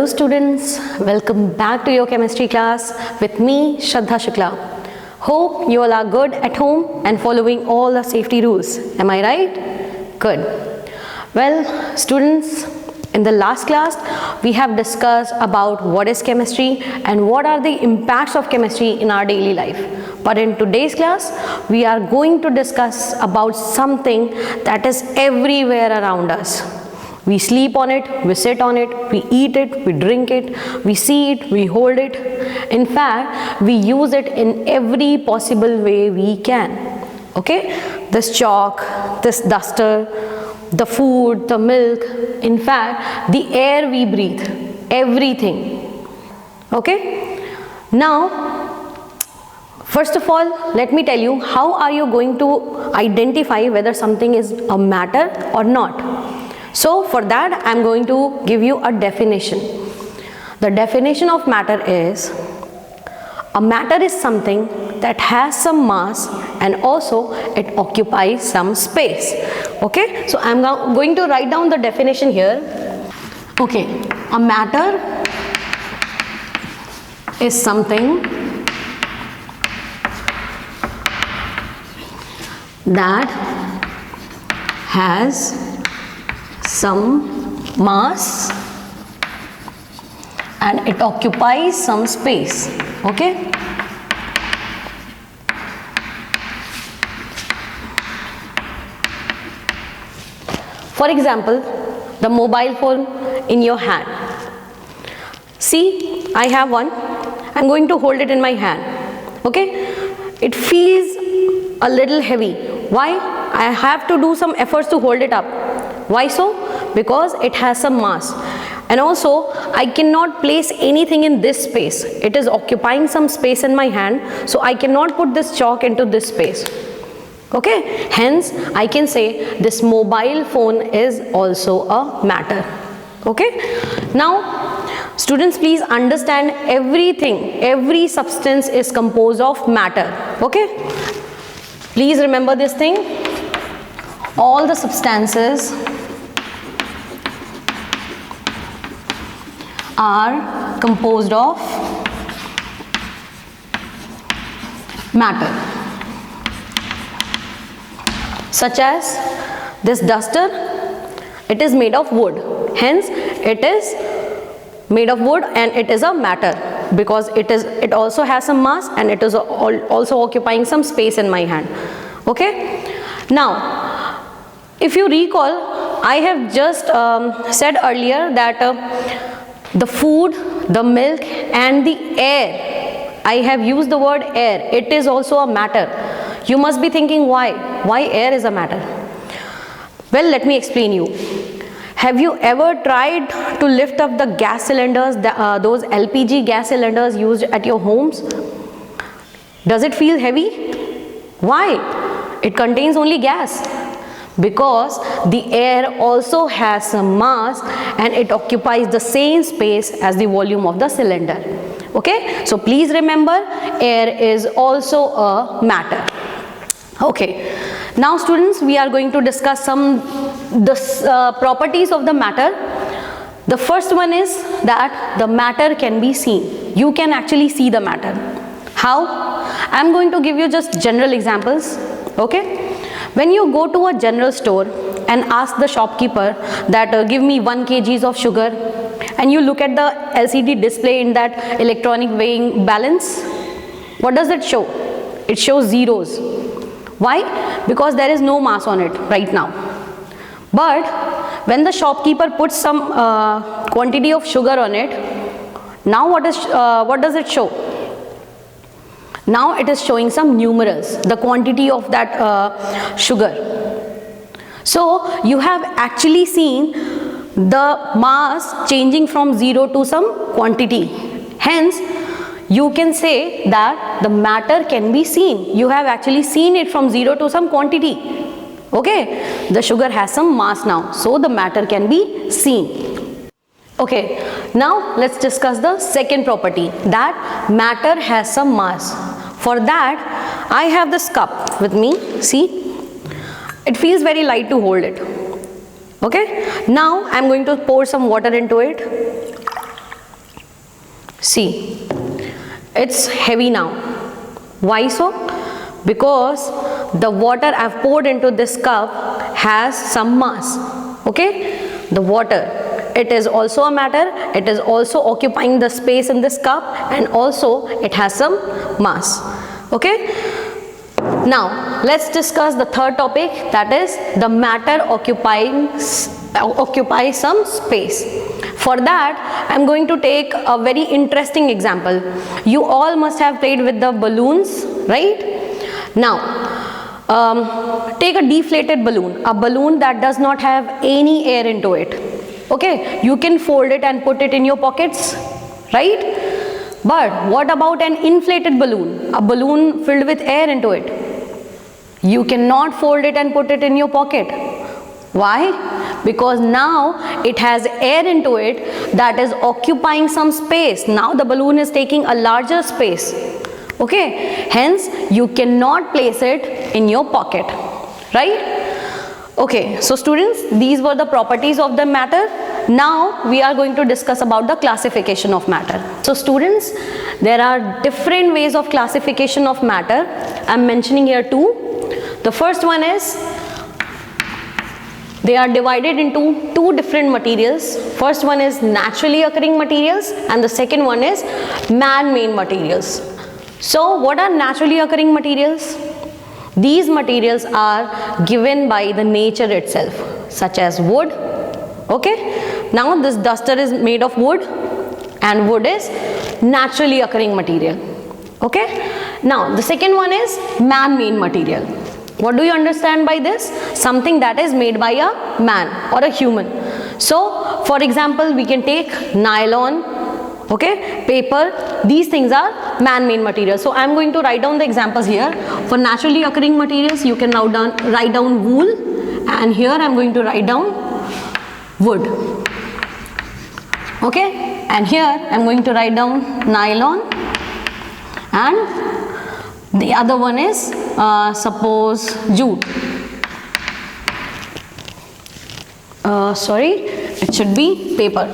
students, welcome back to your chemistry class with me Shraddha Shukla. Hope you all are good at home and following all the safety rules. Am I right? Good. Well students, in the last class we have discussed about what is chemistry and what are the impacts of chemistry in our daily life. But in today's class we are going to discuss about something that is everywhere around us. We sleep on it, we sit on it, we eat it, we drink it, we see it, we hold it. In fact, we use it in every possible way we can. Okay? This chalk, this duster, the food, the milk, in fact, the air we breathe, everything. Okay? Now, first of all, let me tell you, how are you going to identify whether something is a matter or not? So for that I am going to give you a definition. The definition of matter is, a matter is something that has some mass and also it occupies some space. Okay, so I am going to write down the definition here. Okay, a matter is something that has some mass and it occupies some space. Okay, for example, the mobile phone in your hand. See, I have one. I'm going to hold it in my hand. Okay, it feels a little heavy. Why? I have to do some efforts to hold it up. Why so? Because it has some mass, and also I cannot place anything in this space. It is occupying some space in my hand, so I cannot put this chalk into this space. Okay, hence I can say this mobile phone is also a matter. Okay, now students, please understand everything, every substance is composed of matter. Okay, please remember this thing, all the substances are composed of matter. Such as this duster, it is made of wood, hence it is made of wood and it is a matter because it also has some mass and it is also occupying some space in my hand. Okay, now if you recall, I have just said earlier that the food, the milk and the air, I have used the word air, it is also a matter. You must be thinking why air is a matter. Well, let me explain you. Have you ever tried to lift up the gas cylinders, those LPG gas cylinders used at your homes? Does it feel heavy? Why? It contains only gas. Because the air also has some mass and it occupies the same space as the volume of the cylinder. Okay, so please remember, air is also a matter. Okay, now students, we are going to discuss some properties of the matter. The first one is that the matter can be seen. You can actually see the matter. How? I am going to give you just general examples. Okay, when you go to a general store and ask the shopkeeper that give me 1 kg of sugar, and you look at the LCD display in that electronic weighing balance, what does it show? It shows zeros. Why? Because there is no mass on it right now. But when the shopkeeper puts some quantity of sugar on it, now what does it show? Now it is showing some numerals, the quantity of that sugar. So you have actually seen the mass changing from 0 to some quantity. Hence, you can say that the matter can be seen. You have actually seen it from 0 to some quantity. Okay, the sugar has some mass now, so the matter can be seen. Okay, now let's discuss the second property, that matter has some mass. For that, I have this cup with me. See, it feels very light to hold it. Okay, now I am going to pour some water into it. See, it's heavy now. Why so? Because the water I've poured into this cup has some mass. Okay, the water, it is also a matter, it is also occupying the space in this cup, and also it has some mass. Okay, now let's discuss the third topic, that is the matter occupies some space. For that, I'm going to take a very interesting example. You all must have played with the balloons, right? Now, take a deflated balloon, a balloon that does not have any air into it. Okay, you can fold it and put it in your pockets, right? But what about an inflated balloon, a balloon filled with air into it? You cannot fold it and put it in your pocket. Why? Because now it has air into it that is occupying some space. Now the balloon is taking a larger space. Okay, hence you cannot place it in your pocket, right? Okay, so students, these were the properties of the matter. Now we are going to discuss about the classification of matter. So students, there are different ways of classification of matter. I am mentioning here two. The first one is, they are divided into two different materials. First one is naturally occurring materials and the second one is man-made materials. So what are naturally occurring materials? These materials are given by the nature itself, such as wood. Okay, now this duster is made of wood and wood is naturally occurring material. Okay, now the second one is man-made material. What do you understand by this? Something that is made by a man or a human. So for example, we can take nylon, okay, paper. These things are man-made materials. So I am going to write down the examples here. For naturally occurring materials, you can now write down wool, and here I am going to write down wood. Okay, and here I am going to write down nylon, and the other one is suppose jute. Sorry, it should be paper.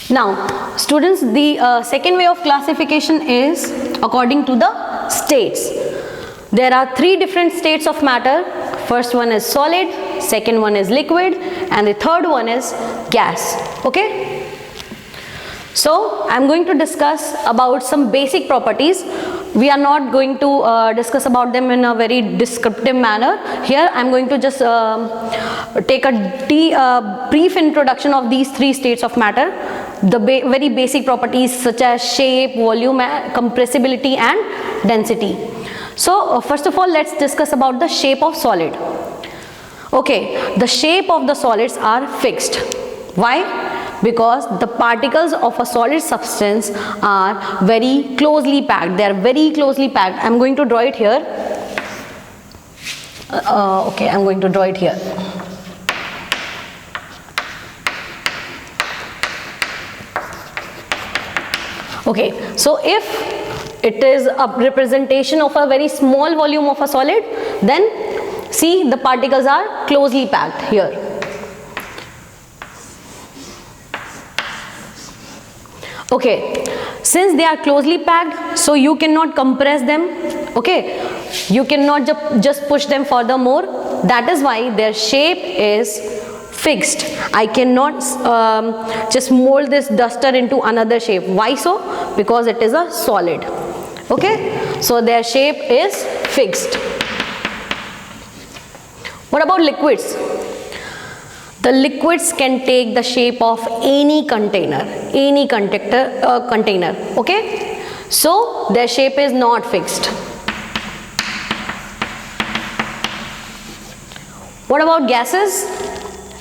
Now students, the second way of classification is according to the states. There are three different states of matter. First one is solid, second one is liquid, and the third one is gas. Okay, so I am going to discuss about some basic properties. We are not going to discuss about them in a very descriptive manner. Here I am going to just take a brief introduction of these three states of matter. The very basic properties such as shape, volume, compressibility and density. So first of all, let's discuss about the shape of solid. Okay, the shape of the solids are fixed. Why? Because the particles of a solid substance are very closely packed. They are very closely packed. I am going to draw it here. Okay, I am going to draw it here. Okay, so if it is a representation of a very small volume of a solid, then see, the particles are closely packed here. Okay, since they are closely packed, so you cannot compress them. Okay, you cannot just push them furthermore. That is why their shape is fixed. I cannot just mold this duster into another shape. Why so? Because it is a solid. Okay, so their shape is fixed. What about liquids? The liquids can take the shape of any container, any container. Okay, so their shape is not fixed. What about gases?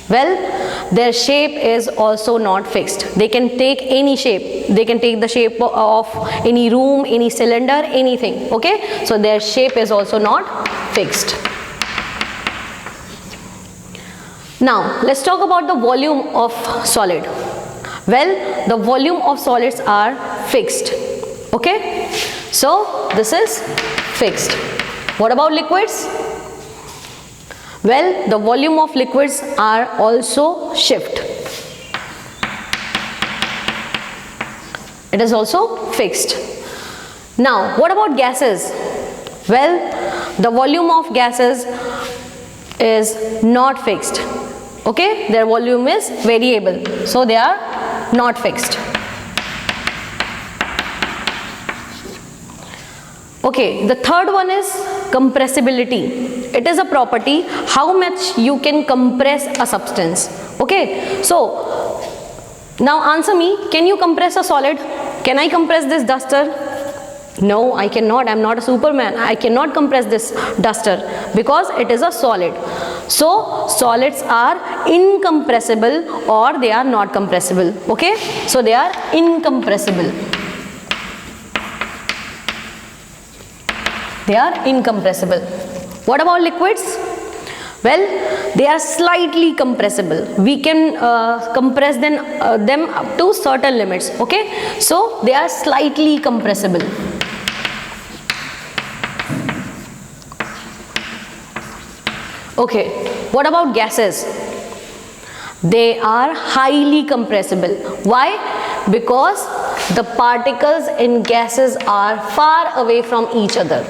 Well, their shape is also not fixed. They can take any shape. They can take the shape of any room, any cylinder, anything. Okay, so their shape is also not fixed. Now let's talk about the volume of solid. Well, the volume of solids are fixed. Okay, so this is fixed. What about liquids? Well, the volume of liquids are also shift. it is also fixed. Now what about gases? Well, the volume of gases is not fixed. Okay, their volume is variable, so they are not fixed. Okay, the third one is compressibility. It is a property how much you can compress a substance. Okay, so now answer me, can you compress a solid? Can I compress this duster? No, I cannot. I am not a Superman. I cannot compress this duster because it is a solid. So solids are incompressible or they are not compressible. Okay, so they are incompressible. They are incompressible. What about liquids? Well, they are slightly compressible. We can compress them up to certain limits. Okay, so they are slightly compressible. Okay, what about gases? They are highly compressible. Why? Because the particles in gases are far away from each other.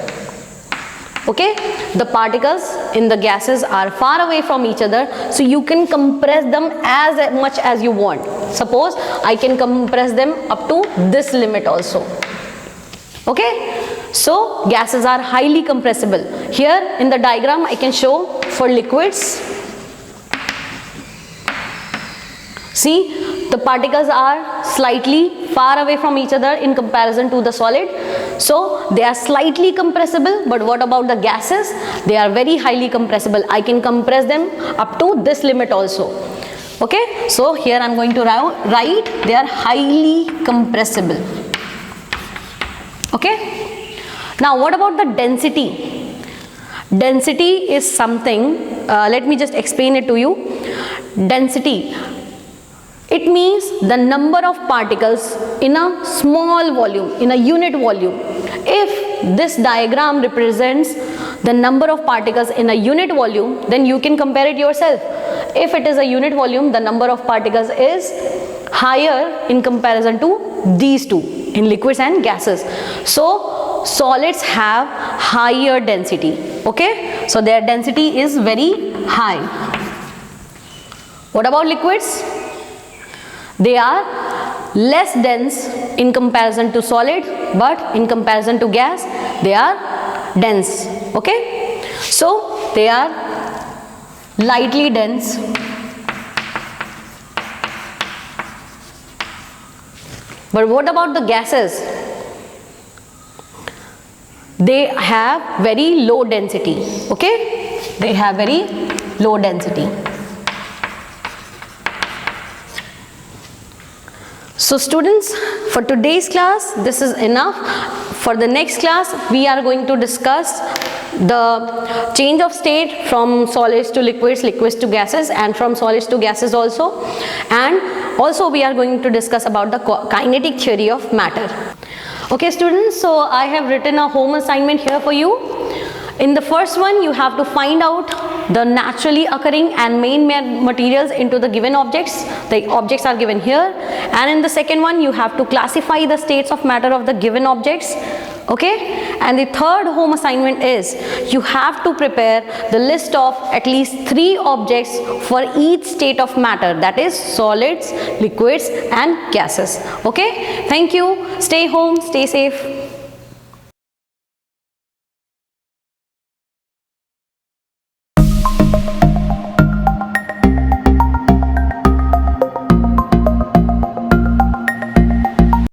Okay, the particles in the gases are far away from each other, so you can compress them as much as you want. Suppose I can compress them up to this limit also. Okay, so gases are highly compressible. Here in the diagram I can show for liquids. See, the particles are slightly far away from each other in comparison to the solid. So they are slightly compressible, but what about the gases? They are very highly compressible. I can compress them up to this limit also. Okay, so here I am going to write they are highly compressible. Okay, now what about the density? Density is something, let me just explain it to you. Density, it means the number of particles in a small volume, in a unit volume. If this diagram represents the number of particles in a unit volume, then you can compare it yourself. If it is a unit volume, the number of particles is higher in comparison to these two, in liquids and gases. So solids have higher density. Okay, so their density is very high. What about liquids? They are less dense in comparison to solid, but in comparison to gas they are dense. Okay, so they are lightly dense. But what about the gases? They have very low density. Okay, they have very low density. So students, for today's class this is enough. For the next class we are going to discuss the change of state from solids to liquids, liquids to gases, and from solids to gases also. And also we are going to discuss about the kinetic theory of matter. Okay students, so I have written a home assignment here for you. In the first one you have to find out the naturally occurring and main materials into the given objects. The objects are given here. And in the second one you have to classify the states of matter of the given objects. Okay, and the third home assignment is you have to prepare the list of at least 3 objects for each state of matter, that is solids, liquids and gases. Okay, thank you. Stay home, stay safe.